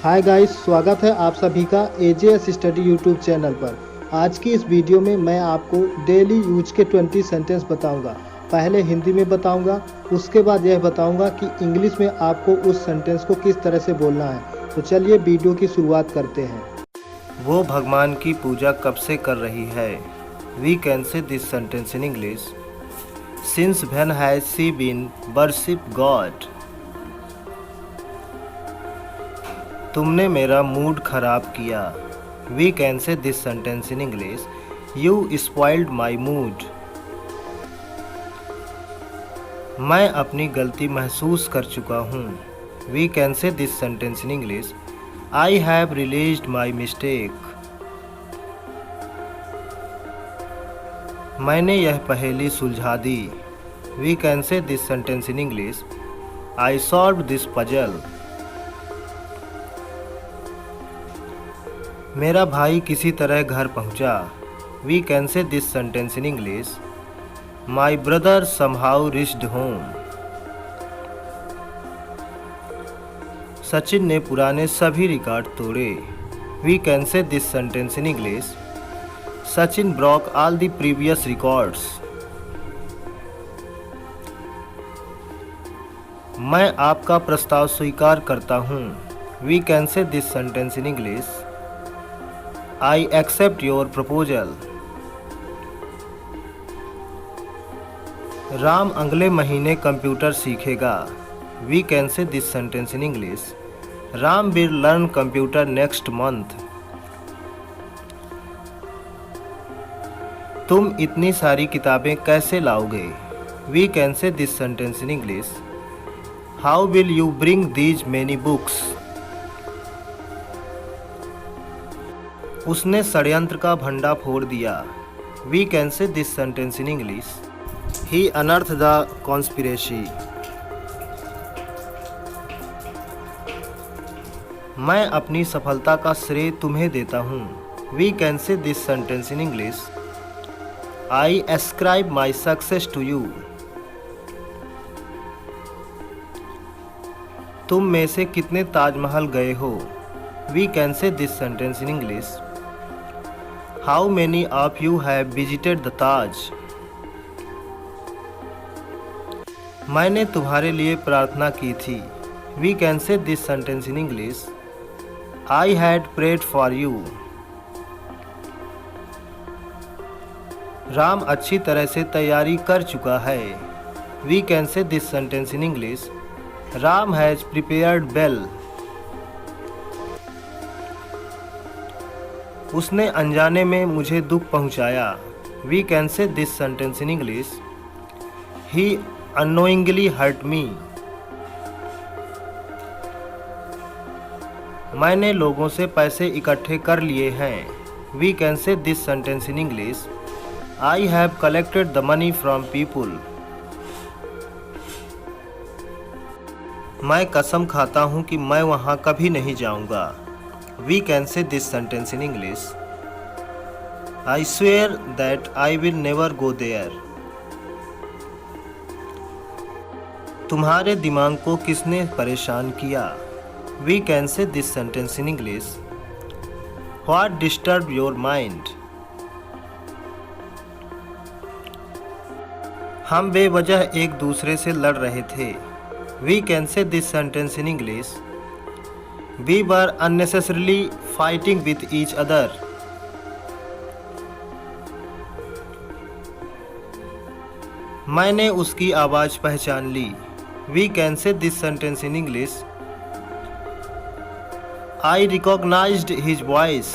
Hi guys, स्वागत है आप सभी का एजेएस स्टडी यूट्यूब चैनल पर। आज की इस वीडियो में मैं आपको डेली यूज के 20 सेंटेंस बताऊंगा। पहले हिंदी में बताऊंगा, उसके बाद यह बताऊंगा कि इंग्लिश में आपको उस सेंटेंस को किस तरह से बोलना है। तो चलिए वीडियो की शुरुआत करते हैं। वो भगवान की पूजा कब से कर रही है? We can say this sentence in English. Since when has she been worship God? तुमने मेरा मूड खराब किया। We can say this sentence in English. You spoiled my mood. मैं अपनी गलती महसूस कर चुका हूँ। We can say this sentence in English. I have realised my mistake. मैंने यह पहेली सुलझा दी। We can say this sentence in English. I solve this puzzle. मेरा भाई किसी तरह घर पहुंचा। We can say this sentence in English. My brother somehow reached home. Sachin ने पुराने सभी रिकॉर्ड तोड़े। We can say this sentence in English. Sachin broke all the previous records. मैं आपका प्रस्ताव स्वीकार करता हूँ। We can say this sentence in English. I accept your proposal. Ram अगले महीने कंप्यूटर सीखेगा। We can say this sentence in English. Ram will learn computer next month. तुम इतनी सारी किताबें कैसे लाओगे? We can say this sentence in English. How will you bring these many books? उसने षड्यंत्र का भंडा फोड़ दिया। We can say this sentence in English. He unearth the conspiracy. मैं अपनी सफलता का श्रेय तुम्हें देता हूँ। We can say this sentence in English. I ascribe my success to you. तुम में से कितने ताजमहल गए हो? We can say this sentence in English. How many of you have visited the Taj? मैंने तुम्हारे लिए प्रार्थना की थी। We can say this sentence in English. I had prayed for you. Ram अच्छी तरह से तैयारी कर चुका है। We can say this sentence in English. Ram has prepared well. उसने अनजाने में मुझे दुख पहुंचाया। We can say this sentence in English. He unknowingly hurt me. मैंने लोगों से पैसे इकट्ठे कर लिए हैं। We can say this sentence in English. I have collected the money from people. मैं कसम खाता हूं कि मैं वहां कभी नहीं जाऊंगा। We can say this sentence in English. I swear that I will never go there. तुम्हारे दिमाग को किसने परेशान किया? We can say this sentence in English. What disturb your mind? हम बेवजह एक दूसरे से लड़ रहे थे। We can say this sentence in English. We were unnecessarily fighting with each other. मैंने उसकी आवाज़ पहचान ली। We can say this sentence in English. I recognized his voice.